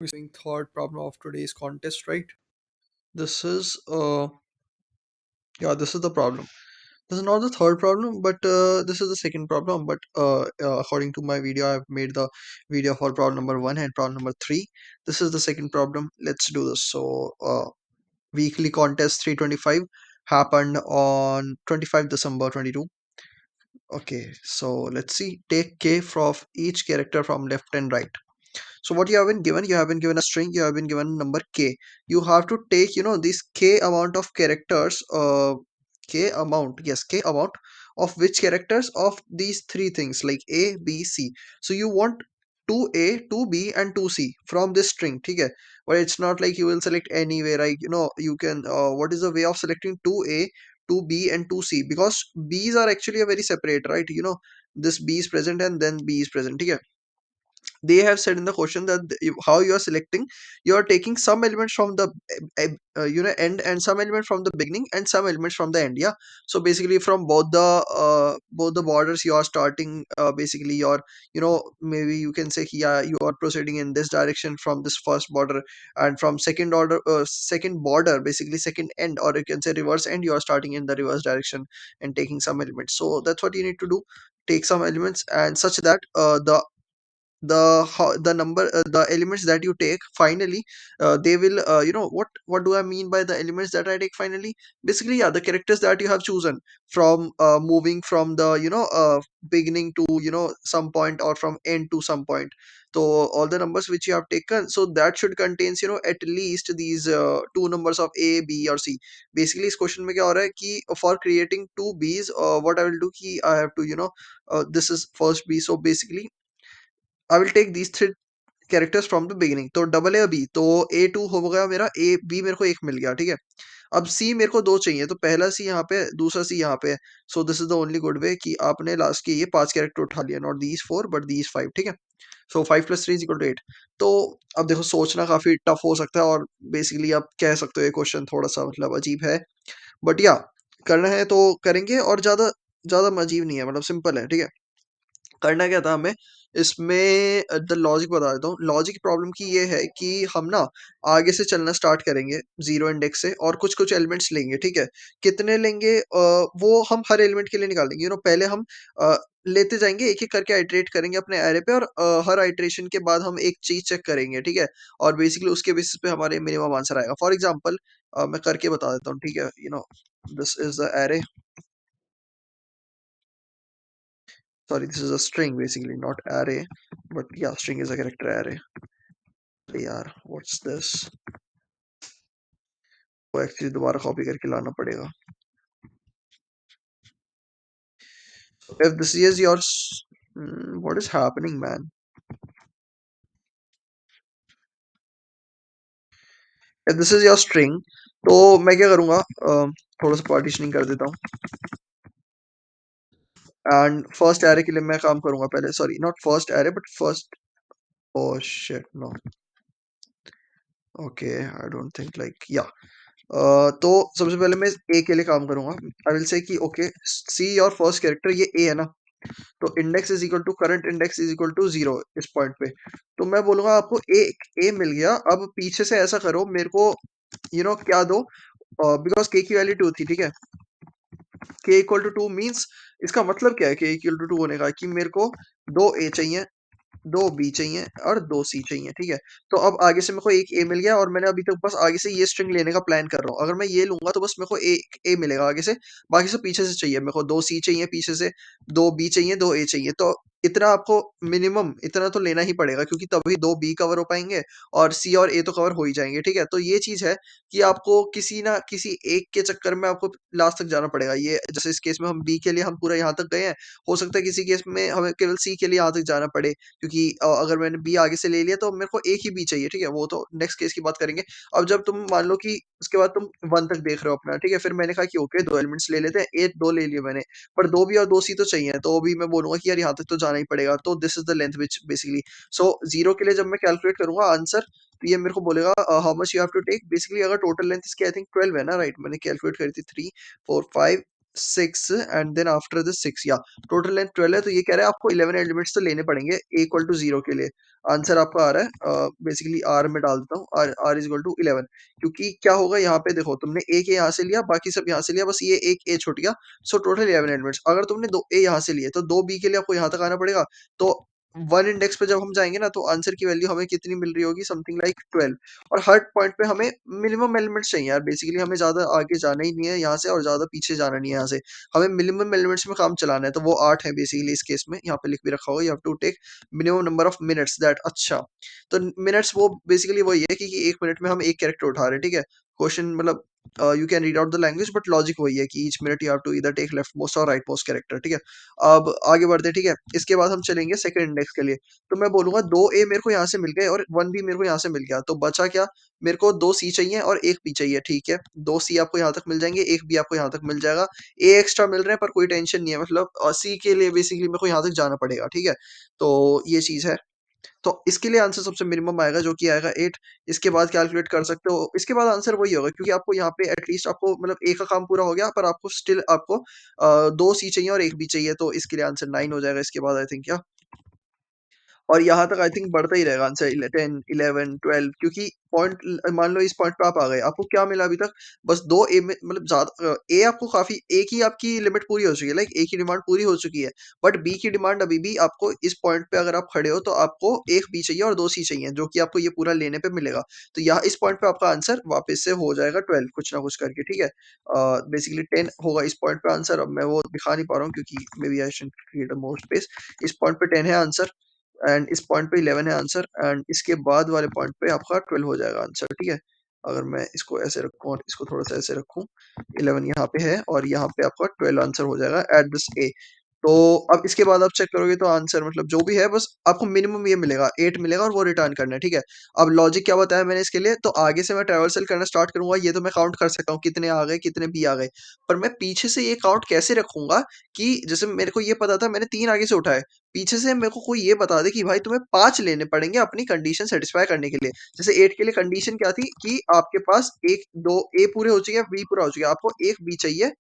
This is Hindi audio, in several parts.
We're seeing third problem of today's contest, right? This is yeah, this is the problem. This is not the third problem, but this is the second problem. But according to my video, I've made the video for problem number one and problem number three. This is the second problem. Let's do this. So weekly contest 325 happened on 25 December 22. Okay, so let's see. Take k from each character from left and right. So what you have been given a string, you have been given number k. You have to take, this k amount of characters, k amount of which characters of these three things like A, B, C. So you want 2A, 2B and 2C from this string, okay? But it's not like you will select anywhere, like, you can, what is the way of selecting 2A, 2B and 2C? Because B's are actually a very separate, right? This B is present and then B is present, okay? They have said in the question that how you are selecting, you are taking some elements from the end and some elements from the beginning and some elements from the end, yeah. So basically from both the borders you are starting, basically your, maybe you can say, yeah, you are proceeding in this direction from this first border, and from second border, basically second end, or you can say reverse end, you are starting in the reverse direction and taking some elements. So that's what you need to do. Take some elements and such that the number, the elements that you take finally, they will, what do I mean by the elements that I take finally? Basically, yeah, the characters that you have chosen from, moving from the, beginning to, some point, or from end to some point. So all the numbers which you have taken, so that should contains, at least these two numbers of A, B or C. Basically इस question में क्या हो रहा है कि for creating two B's, what I will do कि I have to, this is first B, so basically I will take these three characters from the beginning. तो डबल ए बी, तो ए टू हो गया मेरा, ए बी मेरे को एक मिल गया, ठीक है। अब सी मेरे को दो चाहिए, तो पहला सी यहाँ पे है, दूसरा सी यहाँ पे है। So this is the only good way कि आपने लास्ट के ये पांच कैरेक्टर उठा लिया, not these four but these five, ठीक है। सो 5 + 3 = 8। तो अब देखो, सोचना काफी टफ हो सकता है, और बेसिकली आप कह सकते हो ये क्वेश्चन थोड़ा सा मतलब अजीब है, बट या करना है तो करेंगे, और ज्यादा ज्यादा अजीब नहीं है, मतलब सिंपल है, ठीक है। करना क्या था हमें इसमें, द लॉजिक बता देता हूँ। लॉजिक प्रॉब्लम की ये है कि हम ना आगे से चलना स्टार्ट करेंगे जीरो इंडेक्स से, और कुछ कुछ एलिमेंट्स लेंगे, ठीक है। कितने लेंगे, वो हम हर एलिमेंट के लिए निकाल देंगे, पहले हम लेते जाएंगे, एक एक करके आइटरेट करेंगे अपने एरे पे, और हर आइटरेशन के बाद हम एक चीज चेक करेंगे, ठीक है। और बेसिकली उसके बेसिस पे हमारे मिनिमम आंसर आएगा। फॉर एग्जाम्पल मैं करके बता देता हूँ, ठीक है। This is the array, sorry, this is a string, basically not array, but yeah, string is a character array. यार what's this, वो एक्चुअली दोबारा कॉपी करके लाना पड़ेगा। So if this is your what is happening, man? If this is your string, तो मैं क्या करूंगा, थोड़ा सा पार्टीशनिंग कर देता हूँ, एंड फर्स्ट एरे के लिए मैं काम करूंगा पहले, sorry not first array but first, oh shit no, okay I don't think like yeah, तो सबसे पहले मैं ए के लिए काम करूंगा। आई विल से कि okay, see your first character, ये ए है ना, तो index is equal to current index is equal to zero इस पॉइंट पे। तो मैं बोलूंगा आपको ए मिल गया। अब पीछे से ऐसा करो, मेरे को क्या दो, बिकॉज के की वैल्यू टू थी, ठीक है। के इक्वल टू टू मीन्स, इसका मतलब क्या है के इक्वल टू टू होने का, कि मेरे को दो ए चाहिए, दो बी चाहिए और दो सी चाहिए, ठीक है। तो अब आगे से मेरे को एक ए मिल गया, और मैंने अभी तक बस आगे से ये स्ट्रिंग लेने का प्लान कर रहा हूँ। अगर मैं ये लूंगा तो बस मेरे को एक ए मिलेगा आगे से, बाकी सब पीछे से चाहिए। मेरे को दो सी चाहिए पीछे से, दो बी चाहिए, दो ए चाहिए। तो इतना आपको मिनिमम इतना तो लेना ही पड़ेगा, क्योंकि तभी दो बी कवर हो पाएंगे और सी और ए तो कवर हो ही जाएंगे, ठीक है। तो ये चीज है कि आपको किसी ना किसी एक के चक्कर में आपको लास्ट तक जाना पड़ेगा। ये जैसे इस केस में हम बी के लिए हम पूरा यहाँ तक गए हैं, हो सकता है किसी केस में हमें केवल सी के लिए यहाँ तक जाना पड़े, क्योंकि अगर मैंने बी आगे से ले लिया तो मेरे को एक ही बी चाहिए, ठीक है। वो तो नेक्स्ट केस की बात करेंगे। अब जब तुम मान लो कि उसके बाद तुम वन तक देख रहे हो अपना, ठीक है, फिर मैंने कहा कि ओके दो एलिमेंट्स ले लेते हैं, एक दो ले लिए मैंने, पर दो बी और दो सी तो चाहिए, तो अभी मैं बोलूंगा कि यार यहाँ तक तो जाना ही पड़ेगा। तो this is the length which basically, so zero के लिए जब मैं कैलकुलेट करूंगा आंसर, तो ये मेरे को बोलेगा how much you have to take. Basically अगर टोटल लेंथ इसकी आई थिंक 12 है ना, राइट, मैंने कैलकुलेट करी थी 3 4 5 6 एंड देन आफ्टर दिस 6, या टोटल लेंथ 12 है। तो ये कह रहा है आपको 11 एलिमेंट्स तो लेने पड़ेंगे ए इक्वल टू जीरो के लिए। आंसर आपका आ रहा है बेसिकली आर में डाल देता हूँ, R R is equal to 11। क्योंकि क्या होगा यहाँ पे देखो, तुमने एक ए यहाँ से लिया, बाकी सब यहाँ से लिया, बस ये एक ए छूट गया। So total 11 elements. अगर तुमने दो ए यहाँ से लिए तो दो बी के लिए आपको यहाँ तक आना पड़ेगा। तो वन इंडेक्स पे जब हम जाएंगे ना, तो आंसर की वैल्यू हमें कितनी मिल रही होगी, समथिंग लाइक 12। और हर पॉइंट पे हमें मिनिमम एलिमेंट्स चाहिए यार, बेसिकली हमें ज्यादा आगे जाना ही नहीं है यहाँ से और ज्यादा पीछे जाना नहीं है यहाँ से। हमें मिनिमम एलिमेंट्स में काम चलाना है, तो वो 8 है बेसिकली इस केस में। यहाँ पे लिख भी रखा होगा, you have to take minimum number of minutes that. अच्छा, तो मिनट्स वो बेसिकली वही है कि 1 मिनट में हम एक कैरेक्टर उठा रहे हैं, ठीक है। क्वेश्चन मतलब you can read out the language, but logic वही है कि each minute you have to either take left most और राइट मोस्ट कैरेक्टर, ठीक है। अब आगे बढ़ते हैं, ठीक है। इसके बाद हम चलेंगे सेकंड इंडेक्स के लिए। तो मैं बोलूंगा दो ए मेरे को यहाँ से मिल गए और वन बी मेरे को यहाँ से मिल गया, तो बचा क्या, मेरे को दो सी चाहिए और एक बी चाहिए, ठीक है। दो सी आपको यहाँ तक मिल जाएंगे, एक बी आपको यहाँ तक मिल जाएगा। ए एक्स्ट्रा मिल रहे हैं पर कोई टेंशन नहीं है, मतलब सी के लिए बेसिकली मेरे को यहाँ तक जाना पड़ेगा, ठीक है। तो ये चीज है। तो इसके लिए आंसर सबसे मिनिमम आएगा जो कि आएगा 8। इसके बाद कैलकुलेट कर सकते हो, इसके बाद आंसर वही होगा, क्योंकि आपको यहाँ पे एटलीस्ट आपको मतलब ए का काम पूरा हो गया, पर आपको स्टिल आपको दो सी चाहिए और एक बी चाहिए, तो इसके लिए आंसर 9 हो जाएगा इसके बाद, आई थिंक। क्या और यहाँ तक आई थिंक बढ़ता ही रहेगा आंसर, 10 11 12, क्योंकि पॉइंट मान लो इस पॉइंट पे आप आ गए, आपको क्या मिला अभी तक, बस दो ए में, मतलब ज्यादा ए आपको काफी, एक ही आपकी लिमिट पूरी हो चुकी है, लाइक एक ही डिमांड पूरी हो चुकी है। बट बी की डिमांड अभी भी आपको इस पॉइंट पे अगर आप खड़े हो तो आपको एक बी चाहिए और दो सी चाहिए, जो कि आपको ये पूरा लेने पे मिलेगा। तो यहाँ इस पॉइंट पे आपका आंसर वापस से हो जाएगा 12 कुछ ना कुछ करके, ठीक है। बेसिकली 10 होगा इस पॉइंट पे आंसर। अब मैं वो दिखा नहीं पा रहा हूँ क्योंकि maybe I should create a more space. इस पॉइंट पे 10 है आंसर, एंड इस पॉइंट पे 11 है आंसर, एंड इसके बाद वाले पॉइंट पे आपका 12 हो जाएगा आंसर, ठीक है। अगर मैं इसको ऐसे रखूं और इसको थोड़ा सा ऐसे रखूं, 11 यहाँ पे है और यहाँ पे आपका 12 आंसर हो जाएगा एट दिस ए। तो अब इसके बाद आप चेक करोगे तो आंसर मतलब जो भी है, बस आपको मिनिमम ये मिलेगा, 8 मिलेगा और वो रिटर्न करना है, ठीक है। अब लॉजिक क्या बताया मैंने इसके लिए, तो आगे से मैं ट्रैवर्सल करना स्टार्ट करूंगा, ये तो मैं काउंट कर सकता हूँ कितने आ गए कितने बी आ गए। पर मैं पीछे से ये काउंट कैसे रखूंगा कि जैसे मेरे को ये पता था मैंने 3 आगे से उठाए, पीछे से मेरे को कोई ये बता दे कि भाई तुम्हें 5 लेने पड़ेंगे अपनी कंडीशन सेटिस्फाई करने के लिए। जैसे 8 के लिए कंडीशन क्या थी कि आपके पास एक दो ए पूरे हो चुके हैं, बी पूरा हो चुका है, आपको एक बी चाहिए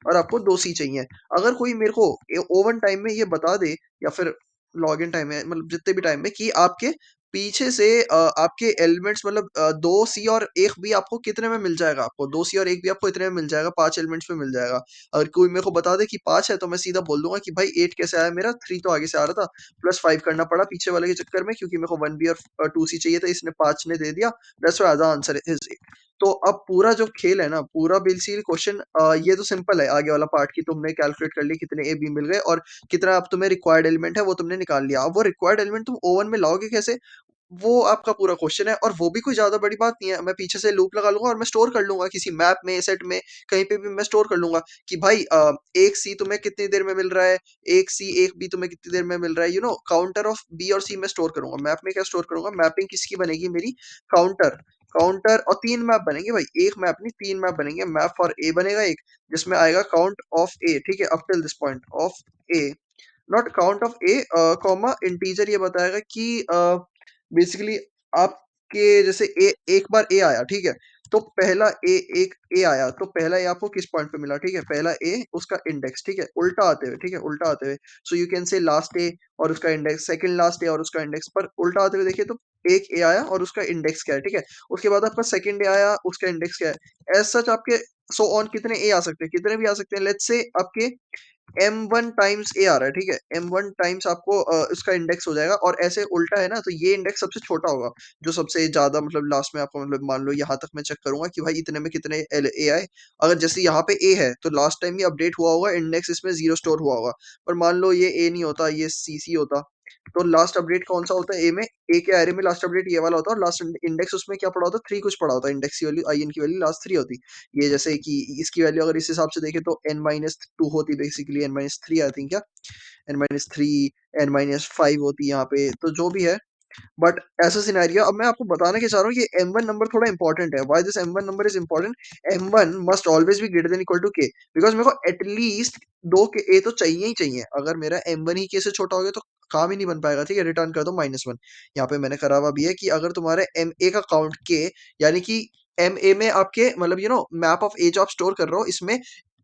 और आपको दो सी चाहिए। अगर कोई मेरे को ओवन टाइम में ये बता दे, या फिर लॉग इन टाइम में, मतलब जितने भी टाइम में, कि आपके पीछे से आपके एलिमेंट्स मतलब दो सी और एक बी आपको कितने में मिल जाएगा, आपको दो सी और एक बी आपको इतने में मिल जाएगा, 5 एलिमेंट्स में मिल जाएगा। अगर कोई मेरे को बता दे कि 5 है, तो मैं सीधा बोल दूंगा कि भाई 8 कैसे आया, मेरा 3 तो आगे से आ रहा था, प्लस 5 करना पड़ा पीछे वाले के चक्कर में, क्योंकि मेरे को वन बी और टू सी चाहिए था, इसने 5 ने दे दिया। That's why the answer is. तो अब पूरा जो खेल है ना, पूरा बेसिकली क्वेश्चन ये तो सिंपल है, आगे वाला पार्ट की तुमने कैलकुलेट कर ली कितने ए बी मिल गए और कितना अब तुम्हें रिक्वायर्ड एलिमेंट है वो तुमने निकाल लिया। अब वो रिक्वायर्ड एलिमेंट तुम ओवन में लाओगे कैसे, वो आपका पूरा क्वेश्चन है, और वो भी कोई ज्यादा बड़ी बात नहीं है। मैं पीछे से लूप लगा लूंगा और मैं स्टोर कर लूंगा किसी मैप में, सेट में, कहीं पे भी मैं स्टोर कर लूंगा कि भाई एक सी तुम्हें कितनी देर में मिल रहा है, एक सी एक बी तुम्हें कितनी देर में मिल रहा है, काउंटर ऑफ बी और सी मैं स्टोर करूंगा। मैप में क्या स्टोर करूंगा, मैपिंग किसकी बनेगी मेरी, काउंटर। काउंटर और तीन मैप बनेंगे भाई, एक मैप नहीं तीन मैप बनेंगे। मैप फॉर ए बनेगा एक, जिसमें आएगा काउंट ऑफ ए, ठीक है, up till this point of A, not count of A comma integer. ये बताएगा कि बेसिकली आपके जैसे ए एक बार ए आया, ठीक है, तो पहला ए एक ए आया, तो पहला ए आपको किस पॉइंट पे मिला, ठीक है, पहला ए उसका इंडेक्स, ठीक है, उल्टा आते हुए, ठीक है, उल्टा आते हुए। So you can say last A और उसका इंडेक्स, सेकंड लास्ट ए और उसका इंडेक्स, पर उल्टा आते हुए देखिए तो एक ए आया और उसका इंडेक्स क्या है, ठीक है। उसके बाद आपका सेकंड ए आया, उसका इंडेक्स क्या है। एज सच आपके सो ऑन कितने ए आ सकते हैं, कितने भी आ सकते हैं। लेट्स से आपके M1 टाइम्स ए आ रहा है, ठीक है, M1 टाइम्स आपको इसका इंडेक्स हो जाएगा, और ऐसे उल्टा है ना, तो ये इंडेक्स सबसे छोटा होगा, जो सबसे ज्यादा मतलब लास्ट में आपको, मतलब मान लो यहाँ तक मैं चेक करूंगा कि भाई इतने में कितने ए आए। अगर जैसे यहाँ पे ए है तो लास्ट टाइम ये अपडेट हुआ होगा, इंडेक्स इसमें 0 स्टोर हुआ होगा। पर मान लो ये ए नहीं होता, ये सी होता, तो लास्ट अपडेट कौन सा होता है ए में, ए के एरे में लास्ट अपडेट ये वाला होता है, और लास्ट इंडेक्स उसमें क्या पड़ा होता है, 3 कुछ पड़ा होता है, इंडेक्स की वैल्यू, आई एन की वैल्यू लास्ट 3 होती। ये जैसे कि इसकी वैल्यू अगर इस हिसाब से देखें तो n-2 होती, बेसिकली n-3 आई थिंक, क्या n-3 n-5 होती यहाँ पे, तो जो भी है। बट ऐसा सिनेरियो अब मैं आपको बताना क्या चाह रहा हूँ कि M1 नंबर थोड़ा इंपॉर्टेंट है। Why this M1 number is important, M1 must always be greater than equal to K, because मेरे को एटलीस्ट दो के ए तो चाहिए ही चाहिए। अगर मेरा M1 ही के से छोटा हो गया तो काम ही नहीं बन पाएगा, ठीक है, रिटर्न कर दो -1। यहाँ पे मैंने करा हुआ भी है कि अगर तुम्हारे एम ए का काउंट के, यानी कि एम ए में आपके मतलब मैप ऑफ ए जो आप स्टोर कर रहे हो, इसमें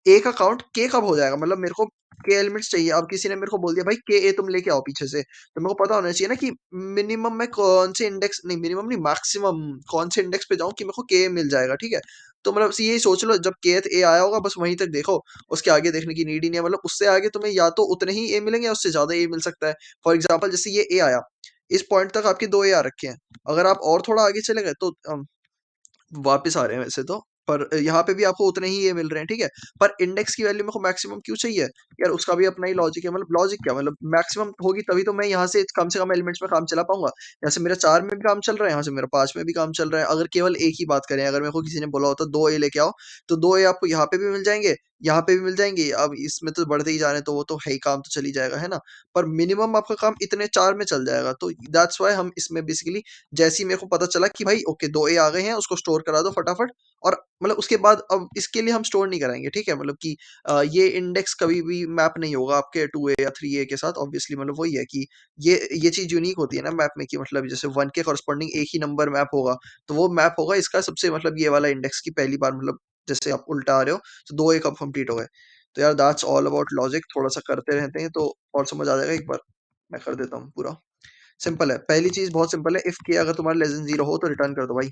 ए का काउंट के कब हो जाएगा, मतलब मेरे को के एलिमेंट्स चाहिए। अब किसी ने मेरे को बोल दिया भाई के ए तुम लेके आओ पीछे से, तो मेरे को पता होना चाहिए ना कि मिनिमम मैं कौन से इंडेक्स, नहीं मिनिमम नहीं, मैक्सिमम कौन से इंडेक्स पे जाऊँ कि मेरे को के मिल जाएगा, ठीक है? तो मतलब यही सोच लो, जब kth ए आया होगा बस वहीं तक देखो, उसके आगे देखने की नीड ही नहीं है। मतलब उससे आगे तुम्हें या तो उतने ही ए मिलेंगे या उससे ज़्यादा ए मिल सकता है। फॉर एग्ज़ाम्पल जैसे ये ए आया, इस पॉइंट तक आपके 2 ए आ रखे हैं। अगर आप और थोड़ा आगे चले गए तो वापस आ रहे हैं वैसे तो, पर यहाँ पे भी आपको उतने ही ये मिल रहे हैं, ठीक है? पर इंडेक्स की वैल्यू मेरे को मैक्सिमम क्यों चाहिए? यार उसका भी अपना ही लॉजिक है, मतलब लॉजिक क्या, मतलब मैक्सिमम होगी तभी तो मैं यहाँ से कम एलिमेंट्स में काम चला पाऊंगा। यहाँ से मेरा 4 में भी काम चल रहा है, यहाँ से मेरा 5 में भी काम चल रहा है। अगर केवल एक ही बात करें, अगर मेरे को किसी ने बोला होता 2 ए लेके आओ, तो 2 ए आपको यहाँ पे भी मिल जाएंगे, यहाँ पे भी मिल जाएंगे। अब इसमें तो बढ़ते ही जा रहे हैं तो वो तो है ही, काम तो चल ही जाएगा, है ना? पर मिनिमम आपका काम इतने 4 में चल जाएगा। तो दैट्स वाई हम इसमें बेसिकली, जैसे ही मेरे को पता चला कि भाई ओके 2 ए आ गए हैं, उसको स्टोर करा दो फटाफट। और मतलब उसके बाद अब इसके लिए हम स्टोर नहीं कराएंगे, ठीक है? मतलब कि ये इंडेक्स कभी भी मैप नहीं होगा आपके 2 ए या 3 ए के साथ, ऑब्वियसली। मतलब वही है कि ये चीज यूनिक होती है ना मैप में, कि मतलब जैसे 1 के कॉरस्पॉन्डिंग एक ही नंबर मैप होगा, तो वो मैप होगा इसका सबसे, मतलब ये वाला इंडेक्स की पहली बार, मतलब जैसे आप उल्टा आ रहे हो तो 2 ए कब कंप्लीट हो गए। तो यार दैट्स ऑल अबाउट लॉजिक, थोड़ा सा करते रहते हैं तो और समझ आ जाएगा। एक बार मैं कर देता हूँ पूरा। सिंपल है, पहली चीज बहुत सिंपल है, इफ के अगर तुम्हारा लेस देन 0 हो तो रिटर्न कर दो भाई।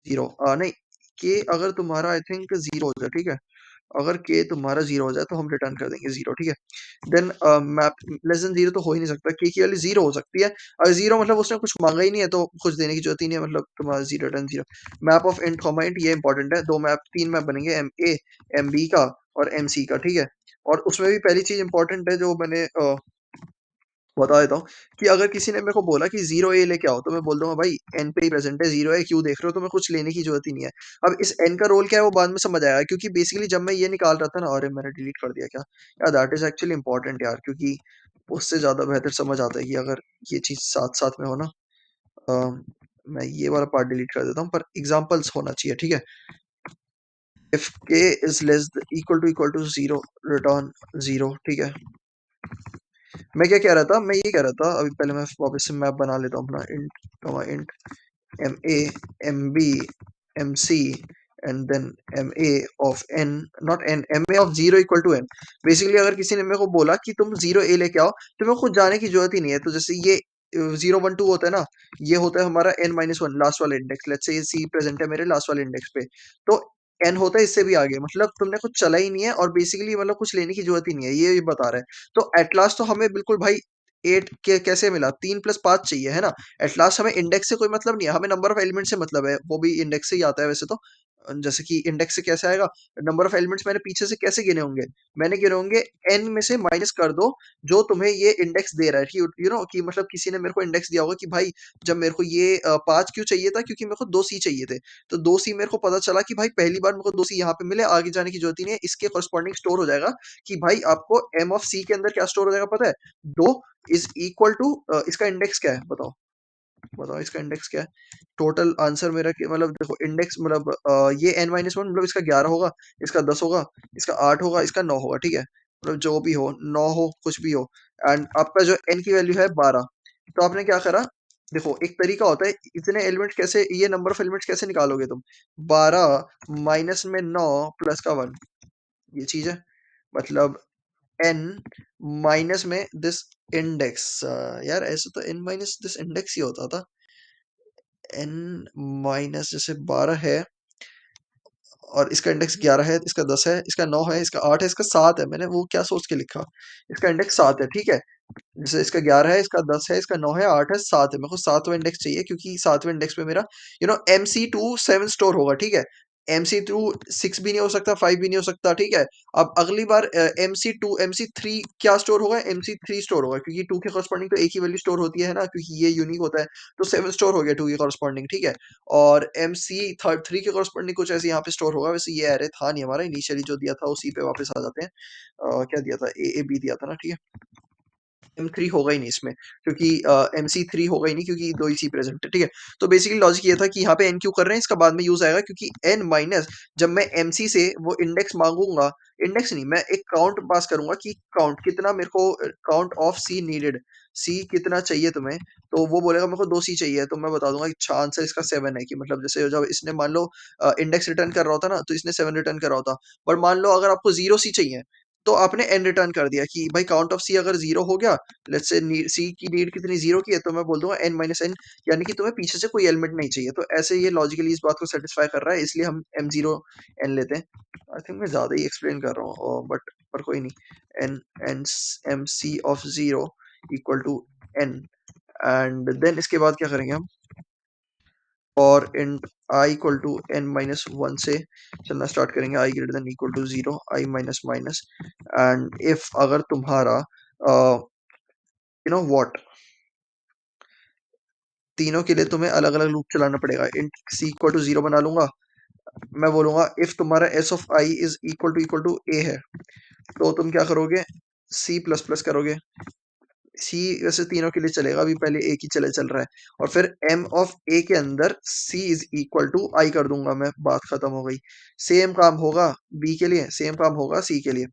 0 नहीं, के अगर तुम्हारा आई थिंक 0 हो जाए, ठीक है? अगर के तुम्हारा 0 हो जाए तो हम रिटर्न कर देंगे 0, ठीक है? देन मैप लेस देन 0 तो हो ही नहीं सकता, के की वैल्यू 0 हो सकती है। अगर 0 मतलब उसने कुछ मांगा ही नहीं है तो कुछ देने की जरूरत ही नहीं है, मतलब तुम्हारा 0 return 0। Map of int comma int, ये इंपॉर्टेंट है। 3 मैप बनेंगे, एम ए एम बी का और एम सी का, ठीक है? और उसमें भी पहली चीज इंपॉर्टेंट है जो मैंने बता देता हूँ, कि अगर किसी ने मेरे को बोला कि 0 ए लेके आओ, तो मैं बोल दूंगा भाई एन पे ही प्रेजेंट है, 0 ए क्यों देख रहे हो, तुम्हें कुछ लेने की जरूरत ही नहीं है। अब इस एन का रोल क्या है वो बाद में समझ आएगा, क्योंकि बेसिकली जब मैं ये निकाल रहा था ना, अरे मैंने डिलीट कर दिया क्या यार, दैट इज एक्चुअली इंपॉर्टेंट यार, क्योंकि उससे ज्यादा बेहतर समझ आता है कि अगर ये चीज साथ साथ में हो ना। मैं ये वाला पार्ट डिलीट कर देता हूँ, पर एग्जाम्पल्स होना चाहिए, ठीक है? If K is less equal to 0, return 0, ठीक है? मैं क्या कह रहा था, मैं ये कह रहा था, अभी पहले मैं वापस से मैप बना लेता हूँ अपना, int M A M B M C and then M A of N, not N, M A of 0 equal to N. Basically अगर किसी ने मेरे को बोला कि तुम 0 ए लेके आओ, तो मेरे को खुद जाने की जरूरत ही नहीं है। तो जैसे ये 0 1 2 होता है ना, ये होता है हमारा n-1 लास्ट वाला इंडेक्स। लेट्स से ये सी प्रेजेंट है मेरे लास्ट वाले इंडेक्स पे, तो एन होता है इससे भी आगे, मतलब तुमने कुछ चला ही नहीं है, और बेसिकली मतलब कुछ लेने की जरूरत ही नहीं है, ये बता रहा है। तो एट लास्ट तो हमें बिल्कुल भाई 8 के कैसे मिला, 3 + 5 चाहिए, है ना? एट लास्ट हमें इंडेक्स से कोई मतलब नहीं है, हमें नंबर ऑफ एलिमेंट से मतलब है, वो भी इंडेक्स से ही आता है वैसे तो। जैसे कि इंडेक्स से कैसे आएगा, नंबर ऑफ एलिमेंट्स मैंने पीछे से कैसे गिने होंगे, मैंने गिने होंगे एन में से माइनस कर दो जो तुम्हें ये इंडेक्स दे रहा है, यू नो कि मतलब किसी ने मेरे को इंडेक्स दिया होगा कि भाई जब मेरे को ये 5 क्यों चाहिए था, क्योंकि मेरे को 2 सी चाहिए थे। तो 2 सी मेरे को पता चला कि भाई पहली बार मेरे को 2 सी यहाँ पे मिले, आगे जाने की जरूरत ही नहीं है, इसके कॉरस्पॉन्डिंग स्टोर हो जाएगा। कि भाई आपको एम ऑफ सी के अंदर क्या स्टोर हो जाएगा पता है, 2 इज इक्वल टू, इसका इंडेक्स क्या है बताओ, बताओ इसका इंडेक्स क्या है? टोटल आंसर मेरा मतलब देखो इंडेक्स, मतलब ये n-1 मतलब इसका 11 होगा, इसका 10 होगा, इसका 8 होगा, इसका 9 होगा, ठीक है? मतलब जो भी हो, 9 हो, कुछ भी हो। एंड आपका जो n की वैल्यू है 12। तो आपने क्या करा, देखो एक तरीका होता है, इतने एलिमेंट कैसे, ये नंबर ऑफ एलिमेंट्स कैसे निकालोगे तुम, 12 माइनस में 9 प्लस का 1, ये चीज है। मतलब n माइनस में दिस इंडेक्स, यार ऐसे तो n माइनस दिस इंडेक्स ही होता था। n माइनस जैसे 12 है, और इसका इंडेक्स 11 है, इसका 10 है, इसका 9 है, इसका 8 है, इसका 7 है। मैंने वो क्या सोच के लिखा, इसका इंडेक्स 7 है, ठीक है? जैसे इसका 11 है, इसका 10 है, इसका 9 है, 8 है, 7 है। मेरे को 7वां इंडेक्स चाहिए, क्योंकि 7वें इंडेक्स पे मेरा MC2 7 स्टोर होगा, ठीक है? MC2 6 भी नहीं हो सकता, 5 भी नहीं हो सकता, ठीक है? अब अगली बार MC3 क्या स्टोर होगा, MC3 स्टोर होगा, क्योंकि 2 के कॉरस्पॉन्डिंग तो एक ही वैल्यू स्टोर होती है ना, क्योंकि ये यूनिक होता है। तो 7 स्टोर हो गया 2 के कॉरस्पॉन्डिंग, ठीक है? और MC3 के कॉरस्पॉन्डिंग कुछ ऐसे यहाँ पे स्टोर होगा। वैसे ये एरे था नहीं हमारा इनिशियली जो दिया था, उसी पे वापस आ जाते हैं। क्या दिया था, ए ए बी दिया था ना, ठीक है? M3 होगा ही नहीं इसमें, क्योंकि MC3 होगा ही नहीं, क्योंकि 2 ही सी प्रेजेंट है, ठीक है? तो बेसिकली लॉजिक ये था कि यहाँ पे n क्यों कर रहे हैं, इसका बाद में यूज आएगा, क्योंकि n माइनस जब मैं MC से वो इंडेक्स मांगूंगा, इंडेक्स नहीं, मैं एक काउंट पास करूंगा कि काउंट कितना मेरे को, काउंट ऑफ सी नीडेड, सी कितना चाहिए तुम्हें। तो वो बोलेगा मेरे को 2 सी चाहिए, तो मैं बता दूंगा कि अच्छा आंसर इसका 7 है। कि मतलब जैसे जब इसने मान लो इंडेक्स रिटर्न कर रहा होता ना, तो इसने 7 रिटर्न कर रहा होता। पर मान लो अगर आपको 0 सी चाहिए, तो आपने n रिटर्न कर दिया कि भाई काउंट ऑफ सी अगर 0 हो गया, लेट्स से सी की नीड कितनी 0 की है, तो मैं बोल दूंगा n माइनस एन, यानी कि तुम्हें पीछे से कोई एलिमेंट नहीं चाहिए। तो ऐसे ये लॉजिकली इस बात को सेटिस्फाई कर रहा है, इसलिए हम m0 n लेते हैं। आई थिंक मैं ज्यादा ही एक्सप्लेन कर रहा हूँ, बट पर कोई नहीं। n n m c of 0 equal to n, and then इसके बाद क्या करेंगे हम, और int I equal to N minus one से चलना स्टार्ट करेंगे, I greater than equal to 0, I minus minus, and if अगर तुम्हारा यू नो व्हाट, तीनों के लिए तुम्हें अलग अलग लूप चलाना पड़ेगा। इंट सी इक्वल टू 0 बना लूंगा, मैं बोलूंगा इफ तुम्हारा S of I is equal to A है, तो तुम क्या करोगे, सी प्लस प्लस करोगे। सी वैसे तीनों के लिए चलेगा, अभी पहले ए की चल रहा है, और फिर एम ऑफ ए के अंदर सी इज इक्वल टू आई कर दूंगा मैं, बात खत्म हो गई। सेम काम होगा बी के लिए, सेम काम होगा सी के लिए।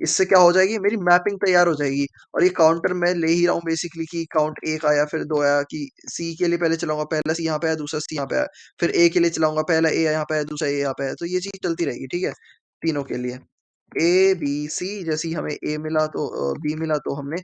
इससे क्या हो जाएगी, मेरी मैपिंग तैयार हो जाएगी। और ये काउंटर मैं ले ही रहा हूँ बेसिकली कि काउंट एक आया फिर दो आया, कि सी के लिए पहले चलाऊंगा, पहला सी यहाँ पे आया, दूसरा सी यहाँ पे आया, फिर ए के लिए चलाऊंगा, पहला ए यहाँ पे आया, दूसरा ए यहाँ पे आया, तो ये चीज चलती रहेगी, ठीक है, तीनों के लिए। ए बी सी, जैसे ही हमें ए मिला तो बी मिला तो हमने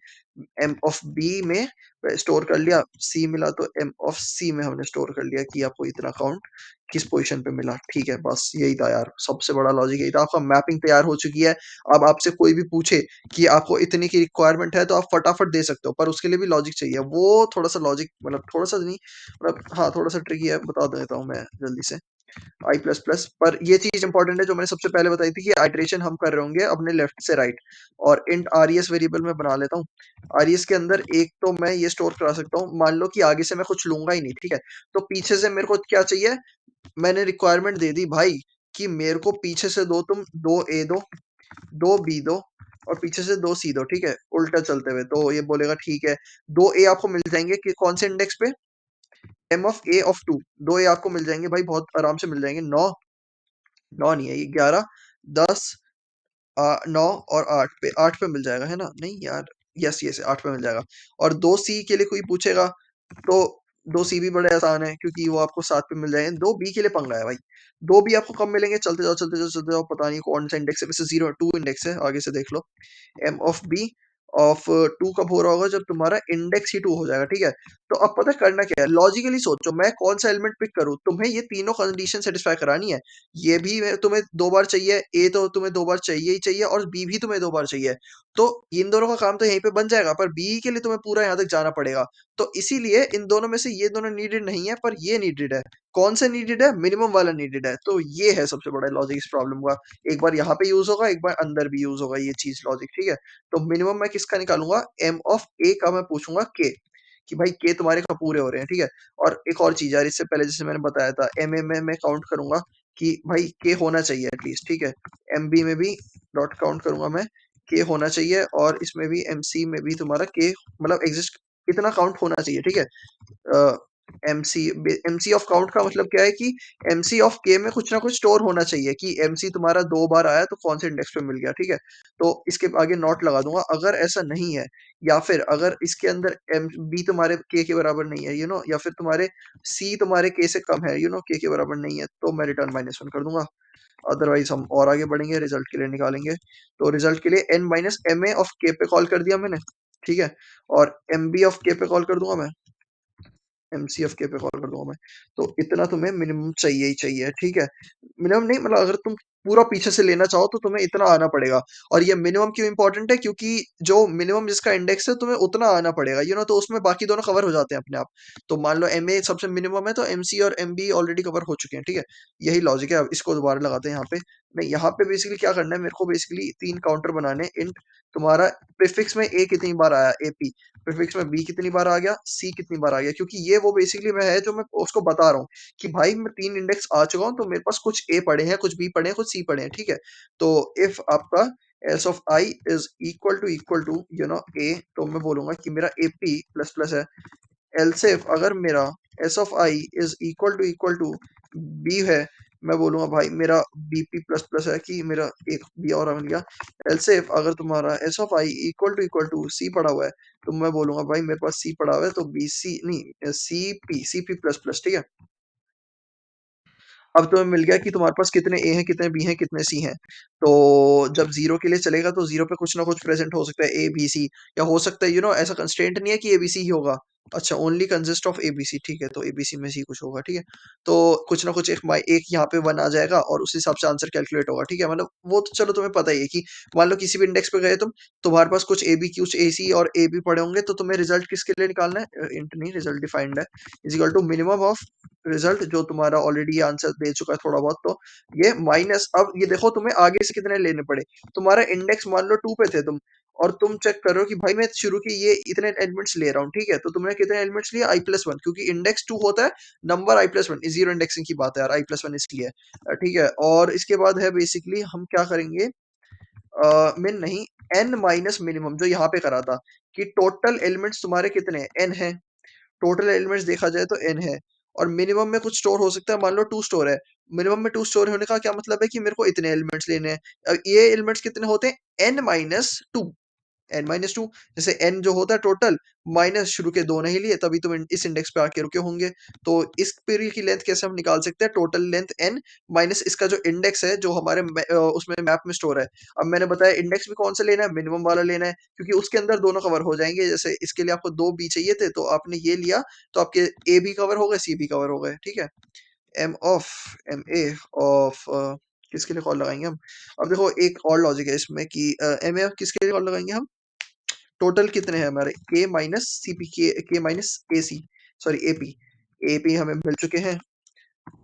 एम ऑफ बी में स्टोर कर लिया, सी मिला तो एम ऑफ सी में हमने स्टोर कर लिया कि आपको इतना काउंट किस पोजीशन पे मिला, ठीक है। बस यही था यार, सबसे बड़ा लॉजिक यही था। आपका मैपिंग तैयार हो चुकी है। अब आपसे कोई भी पूछे कि आपको इतने की रिक्वायरमेंट है, तो आप फटाफट दे सकते हो, पर उसके लिए भी लॉजिक चाहिए। वो थोड़ा सा लॉजिक, मतलब थोड़ा सा नहीं, मतलब हाँ थोड़ा सा ट्रिकी है, बता देता हूँ मैं जल्दी से। आई प्लस प्लस पर ये चीज इंपॉर्टेंट है जो मैंने सबसे पहले बताई थी कि आइट्रेशन हम कर रहे होंगे अपने लेफ्ट से राइट। और इंट आरईएस वेरिएबल में बना लेता हूँ। आरईएस के अंदर एक तो मैं ये स्टोर करा सकता हूँ, मान लो कि आगे से मैं कुछ लूंगा ही नहीं, ठीक है, तो पीछे से मेरे को क्या चाहिए, मैंने रिक्वायरमेंट दे दी भाई कि मेरे को पीछे से दो, तुम दो ए दो, दो बी दो, और पीछे से दो सी दो, ठीक है, उल्टा चलते हुए। तो ये बोलेगा ठीक है, दो ए आपको मिल जाएंगे कि कौन से इंडेक्स पे, M of A of two, दो ए आपको मिल जाएंगे भाई, बहुत आराम से मिल जाएंगे। नौ, नौ नहीं है ये, 11, 10, 9 और 8 पे मिल जाएगा, है ना, नहीं यार, यस यस 8 पे मिल जाएगा। और दो सी के लिए कोई पूछेगा तो दो सी भी बड़े आसान है, क्योंकि वो आपको 7 पे मिल जाएंगे। दो बी के लिए पंगा है भाई, दो बी आपको कब मिलेंगे, चलते जाओ चलते जाओ चलते जाओ, पता नहीं कौन सा इंडेक्स है, वैसे 0 2 इंडेक्स है, आगे से देख लो। M of B of two कब हो रहा होगा, जब तुम्हारा इंडेक्स ही टू हो जाएगा, ठीक है। तो अब पता है करना क्या है, लॉजिकली सोचो मैं कौन सा एलिमेंट पिक करूं, तुम्हें ये तीनों कंडीशन सेटिस्फाई करानी है। ये भी तुम्हें दो बार चाहिए, ए तो तुम्हें दो बार चाहिए ही चाहिए, और बी भी तुम्हें दो बार चाहिए। तो इन दोनों का काम तो यहीं पे बन जाएगा, पर बी के लिए तुम्हें पूरा यहाँ तक जाना पड़ेगा। तो इसीलिए इन दोनों में से ये दोनों नीडेड नहीं है, पर ये नीडेड है। कौन सा नीडेड है, मिनिमम वाला नीडेड है। तो ये है सबसे बड़ा लॉजिक इस प्रॉब्लम का। एक बार यहाँ पे यूज होगा, एक बार अंदर भी यूज होगा ये चीज लॉजिक, ठीक है। तो मिनिमम मैं किसका निकालूंगा, एम ऑफ ए का मैं पूछूंगा के, कि भाई के तुम्हारे कब पूरे हो रहे हैं, ठीक है। और एक और चीज यार, इससे पहले जैसे मैंने बताया था, एम ए में मैं काउंट करूंगा कि भाई के होना चाहिए एटलीस्ट, ठीक है। एम बी में भी डॉट काउंट करूंगा मैं, के होना चाहिए, और इसमें भी एम सी में भी तुम्हारा के मतलब एग्जिस्ट, इतना काउंट होना चाहिए, ठीक है। एमसी, एमसी ऑफ काउंट का मतलब क्या है कि एमसी ऑफ के में कुछ ना कुछ स्टोर होना चाहिए, कि एमसी तुम्हारा दो बार आया तो कौन से इंडेक्स पे मिल गया, ठीक है। तो इसके आगे नॉट लगा दूंगा। अगर ऐसा नहीं है, या फिर अगर इसके अंदर एम बी तुम्हारे के बराबर नहीं है, या फिर तुम्हारे सी तुम्हारे के से कम है, के के बराबर नहीं है, तो मैं रिटर्न -1 कर दूंगा। अदरवाइज हम और आगे बढ़ेंगे, रिजल्ट के लिए निकालेंगे। तो रिजल्ट के लिए N minus M A of K पे कॉल कर दिया मैंने, ठीक है, और एम बी ऑफ के पे कॉल कर दूंगा मैं, एमसीएफ के पे कॉल कर दूंगा मैं। तो इतना तुम्हें मिनिमम चाहिए ही चाहिए, ठीक है। मिनिमम नहीं, मतलब अगर तुम पूरा पीछे से लेना चाहो तो तुम्हें इतना आना पड़ेगा। और ये मिनिमम क्यों इंपॉर्टेंट है, क्योंकि जो मिनिमम जिसका इंडेक्स है तुम्हें उतना आना पड़ेगा, तो उसमें बाकी दोनों कवर हो जाते हैं अपने आप। तो मान लो एम ए सबसे मिनिमम है, तो एम सी और एम बी ऑलरेडी कवर हो चुके हैं, ठीक है। यही लॉजिक है। अब इसको दोबारा लगाते हैं यहाँ पे। नहीं, यहाँ पे बेसिकली क्या करना है, मेरे को बेसिकली तीन काउंटर बनाने। इंट तुम्हारा प्रीफिक्स में ए कितनी बार आया, एपी, प्रीफिक्स में बी कितनी बार आ गया, सी कितनी बार आ गया, क्योंकि ये वो बेसिकली मैं है जो मैं उसको बता रहा हूँ कि भाई मैं तीन इंडेक्स आ चुका हूँ, तो मेरे पास कुछ ए पड़े हैं, कुछ बी पड़े हैं, कुछ सी पड़े हैं, ठीक है। तो इफ आपका S of I is equal to A, तो मैं बोलूंगा कि मेरा ए पी प्लस प्लस है। एल्स इफ अगर मेरा S of I is equal to B है, मैं बोलूंगा भाई मेरा बी पी प्लस प्लस है, कि मेरा एक बी और मिल गया। एल्स इफ अगर तुम्हारा S of I equal to C पड़ा हुआ है, तो मैं बोलूंगा भाई मेरे पास सी पड़ा हुआ है, तो बी सी नहीं, सी पी प्लस प्लस, ठीक है। अब तुम्हें मिल गया कि तुम्हारे पास कितने ए हैं, कितने बी हैं, कितने सी हैं। तो जब 0 के लिए चलेगा तो 0 पे कुछ ना कुछ प्रेज़ेंट हो सकता है, ए, बी, सी, या हो सकता है ऐसा कंस्ट्रेंट नहीं है कि एबीसी ही होगा। अच्छा, ओनली कंसिस्ट ऑफ एबीसी, ठीक है, तो एबीसी में से ही कुछ होगा, ठीक है। तो कुछ ना कुछ एक यहाँ पे 1 आ जाएगा और उस हिसाब से आंसर कैलकुलेट होगा, ठीक है। मतलब वो तो चलो तुम्हें पता ही है कि मान लो किसी भी इंडेक्स पे गए तुम, तुम्हारे पास कुछ ए बी, कुछ ए सी और ए बी पड़े होंगे, तो तुम्हें रिजल्ट किसके लिए निकालना है, इंट नहीं, रिजल्ट डिफाइंड है, is equal to minimum of result, जो तुम्हारा ऑलरेडी आंसर दे चुका है थोड़ा बहुत, तो ये माइनस, अब ये देखो तुम्हें आगे से कितने लेने पड़े। तुम्हारा इंडेक्स मान लो 2 पे थे तुम, और तुम चेक करो कि भाई मैं शुरू के ये इतने एलिमेंट्स ले रहा हूँ, ठीक है, तो तुमने कितने एलिमेंट्स लिए, i+1, क्योंकि इंडेक्स 2 होता है, नंबर i+1, जीरो इंडेक्सिंग की बात है यार, i+1 इसलिए ठीक है। और इसके बाद है बेसिकली हम क्या करेंगे, मिन नहीं, n माइनस मिनिमम, जो यहाँ पे करा था कि टोटल एलिमेंट्स तुम्हारे कितने n है, टोटल एलिमेंट्स देखा जाए तो n है, और मिनिमम में कुछ स्टोर हो सकता है, मान लो 2 स्टोर है। मिनिमम में 2 स्टोर होने का क्या मतलब है कि मेरे को इतने एलिमेंट्स लेने हैं। अब ये एलिमेंट्स कितने होते हैं, n माइनस टू, n-2, जैसे n जो होता है टोटल, माइनस शुरू के 2 नहीं लिए, तभी तुम इस इंडेक्स पे आके रुके होंगे। तो इस पीरियड की लेंथ कैसे हम निकाल सकते हैं, टोटल लेंथ n माइनस इसका जो इंडेक्स है, जो हमारे उसमें मैप में स्टोर है। अब मैंने बताया इंडेक्स भी कौन सा लेना है, मिनिमम वाला लेना है, क्योंकि उसके अंदर दोनों कवर हो जाएंगे। जैसे इसके लिए आपको 2 बी चाहिए थे, तो आपने ये लिया, तो आपके ए भी कवर हो गए, सी भी कवर हो गए, ठीक है। M of M A of किसके लिए कॉल लगाएंगे हम। अब देखो एक और लॉजिक है इसमें कि एम ए किसके लिए कॉल लगाएंगे हम, टोटल कितने हैं हमारे, के माइनस सी पी, के माइनस ए सी, सॉरी एपी, एपी हमें मिल चुके हैं।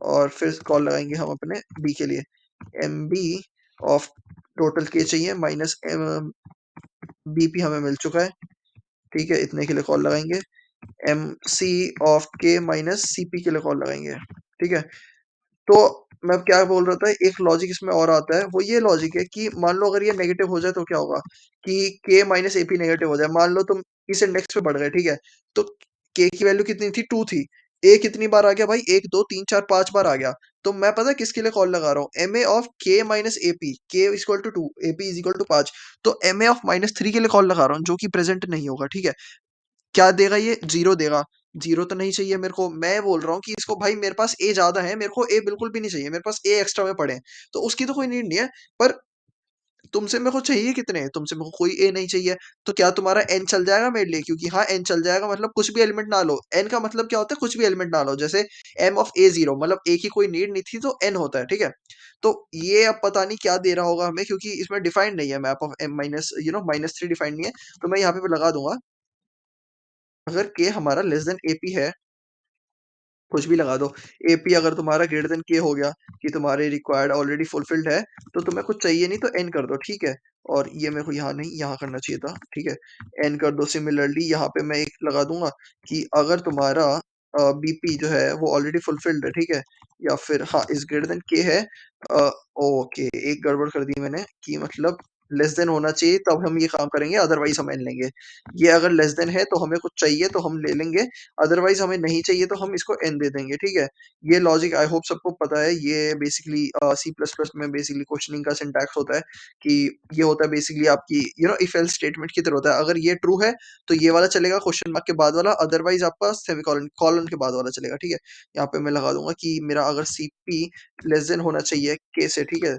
और फिर कॉल लगाएंगे हम अपने बी के लिए, एम बी ऑफ टोटल के चाहिए माइनस एम बीपी हमें मिल चुका है, ठीक है, इतने के लिए कॉल लगाएंगे। एम सी ऑफ के माइनस सीपी के लिए कॉल लगाएंगे, ठीक है। तो मैं क्या बोल रहा था, एक लॉजिक इसमें और आता है, वो ये लॉजिक है कि मान लो अगर ये नेगेटिव हो जाए तो क्या होगा, कि k माइनस एपी नेगेटिव हो जाए। मान लो तुम इस इंडेक्स पे बढ़ गए, ठीक है, तो k की वैल्यू कितनी थी, 2 थी, a कितनी बार आ गया भाई, 1 2 3 4 5 बार आ गया। तो मैं पता है किसके लिए कॉल लगा रहा हूँ, M A of k minus AP, k is equal to 2, AP is equal to 5, तो एम ए ऑफ -3 के लिए कॉल लगा रहा हूँ, जो कि प्रेजेंट नहीं होगा, ठीक है। क्या देगा ये, 0 देगा, 0 तो नहीं चाहिए मेरे को। मैं बोल रहा हूँ कि इसको भाई मेरे पास ए ज़्यादा है, मेरे को ए बिल्कुल भी नहीं चाहिए, मेरे पास ए एक्स्ट्रा में पड़े हैं, तो उसकी तो कोई नीड नहीं है। पर तुमसे मेरे को चाहिए कितने, तुमसे मेरे को कोई ए नहीं चाहिए, तो क्या तुम्हारा एन चल जाएगा मेरे लिए, क्योंकि हाँ एन चल जाएगा, मतलब कुछ भी एलिमेंट ना लो, एन का मतलब क्या होता है, कुछ भी एलिमेंट ना लो, जैसे एम ऑफ ए 0, मतलब ए की कोई नीड नहीं थी, तो एन होता है, ठीक है। तो ये अब पता नहीं क्या दे रहा होगा हमें, क्योंकि इसमें डिफाइंड नहीं है, map of M minus -3 defined नहीं है, तो मैं यहाँ पे लगा दूंगा, अगर के हमारा लेस देन एपी है, कुछ भी लगा दो, एपी अगर तुम्हारा ग्रेटर देन के हो गया, कि तुम्हारे रिक्वायर्ड ऑलरेडी फुलफिल्ड है, तो तुम्हें कुछ चाहिए नहीं, तो एन कर दो, ठीक है। और ये मेरे को यहाँ नहीं, यहाँ करना चाहिए था, ठीक है, एन कर दो। सिमिलरली यहाँ पे मैं एक लगा दूंगा कि अगर तुम्हारा बीपी जो है वो ऑलरेडी फुलफिल्ड है, ठीक है, या फिर हाँ इस ग्रेटर देन के है, ओके, एक गड़बड़ कर दी मैंने, कि मतलब लेस देन होना चाहिए तब हम ये काम करेंगे, अदरवाइज हम एन लेंगे। ये अगर लेस देन है तो हमें कुछ चाहिए तो हम ले लेंगे, अदरवाइज हमें नहीं चाहिए तो हम इसको एन दे देंगे, ठीक है। ये लॉजिक आई होप सबको पता है। ये बेसिकली सी प्लस प्लस में बेसिकली क्वेश्चनिंग का सिंटैक्स होता है, कि ये होता है बेसिकली आपकी इफ एल्स स्टेटमेंट की तरह होता है। अगर ये ट्रू है तो ये वाला चलेगा, क्वेश्चन मार्क के बाद वाला, अदरवाइज आपका सेमीकोलन कॉलन के बाद वाला चलेगा, ठीक है। यहाँ पे मैं लगा दूंगा कि मेरा अगर सी पी लेस देन होना चाहिए के से, ठीक है,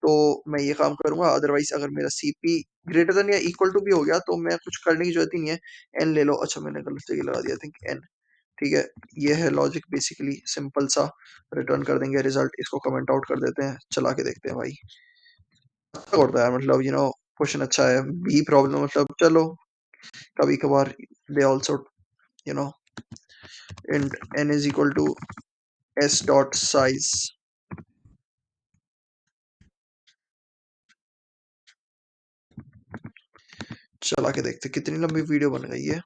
तो मैं ये काम करूंगा, अदरवाइज अगर मेरा सी पी ग्रेटर देन या इक्वल टू भी हो गया तो मैं कुछ करने की जरूरत ही नहीं है, एन ले लो। अच्छा मैंने गलत जगह लगा दिया, थिंक एन, ठीक है। ये है लॉजिक बेसिकली सिंपल सा, रिटर्न कर देंगे रिजल्ट, इसको कमेंट आउट कर देते हैं, चला के देखते हैं भाई। अच्छा होता है, मतलब क्वेश्चन अच्छा है, बी प्रॉब्लम, मतलब चलो कभी कभार they also you know int n is equal to s dot size। चला के देखते हैं कितनी लंबी वीडियो बन गई है,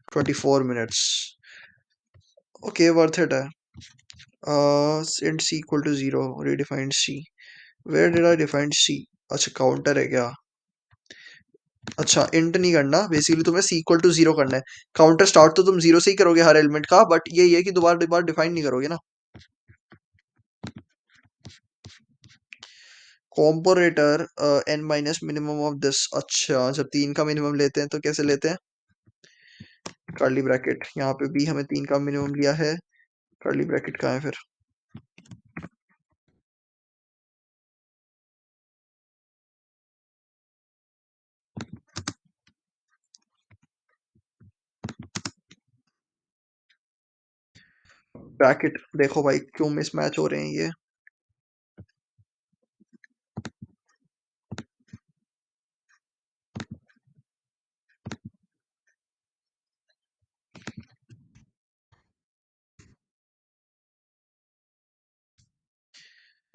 24 मिनट्स, ओके वर्थ इट है। int c equal to 0, redefined c, where did I define c, अच्छा काउंटर है क्या, अच्छा इंट नहीं करना, बेसिकली तुम्हें c इक्वल टू 0 करना है। काउंटर स्टार्ट तो तुम 0 से ही करोगे हर एलिमेंट का, बट ये है कि दोबारा दोबारा डिफाइन नहीं करोगे ना। कॉम्पोरेटर n minus minimum of this, अच्छा जब 3 का मिनिमम लेते हैं तो कैसे लेते हैं, कर्ली ब्रैकेट, यहाँ पे भी हमें 3 का मिनिमम लिया है, कर्ली ब्रैकेट कहाँ है फिर, ब्रैकेट देखो भाई क्यों मिसमैच हो रहे हैं ये।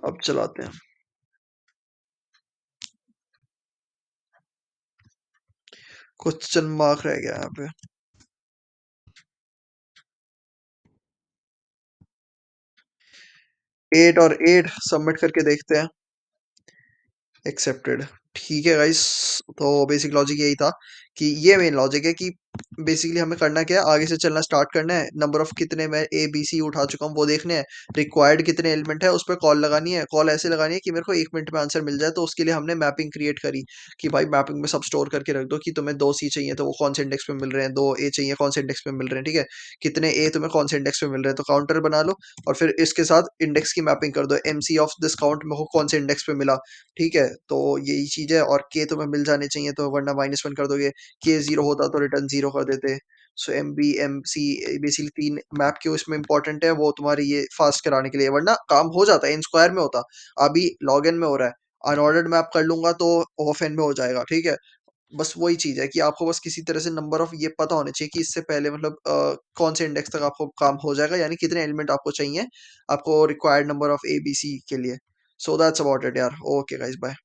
अब चलाते हैं। क्वेश्चन मार्क रह गया यहाँ पे। 8 और 8 सबमिट करके देखते हैं। एक्सेप्टेड। ठीक है गाइस। तो बेसिक लॉजिक यही था कि ये मेन लॉजिक है कि बेसिकली हमें करना क्या है, आगे से चलना स्टार्ट करना है, नंबर ऑफ कितने मैं ए बी सी उठा चुका हूँ वो देखने हैं, रिक्वायर्ड कितने एलिमेंट है उस पर कॉल लगानी है, कॉल ऐसे लगानी है कि मेरे को 1 मिनट में आंसर मिल जाए। तो उसके लिए हमने मैपिंग क्रिएट करी कि भाई मैपिंग में सब स्टोर करके रख दो कि तुम्हें 2 सी चाहिए तो वो कौन से इंडेक्स पे मिल रहे हैं, 2 ए चाहिए कौन से इंडेक्स पे मिल रहे हैं, ठीक है, कितने ए तुम्हें कौन से इंडेक्स पे मिल रहे हैं, तो काउंटर बना लो। और फिर इसके साथ इंडेक्स की मैपिंग कर दो, M C of this count मेरे को कौन से इंडेक्स पे मिला। ठीक है, तो यही चीज़ है। और के तुम्हें मिल जाने चाहिए तो वरना -1 कर दोगे। के 0 होता तो रिटर्न 0 कर देते। So M B M C basically 3 map क्यों इसमें इंपॉर्टेंट है, वो तुम्हारे ये फास्ट कराने के लिए, वरना काम हो जाता है इन स्क्वायर में होता। अभी लॉग इन में हो रहा है, अनऑर्डर्ड मैप कर लूंगा तो ऑफ एन में हो जाएगा। ठीक है, बस वही चीज़ है कि आपको बस किसी तरह से नंबर ऑफ ये पता होने चाहिए कि इससे पहले मतलब कौन से इंडेक्स तक आपको काम हो जाएगा, यानी कितने एलिमेंट आपको चाहिए, आपको required number of A B C के लिए। सो दैट्स अबाउट इट यार। Okay guys, bye.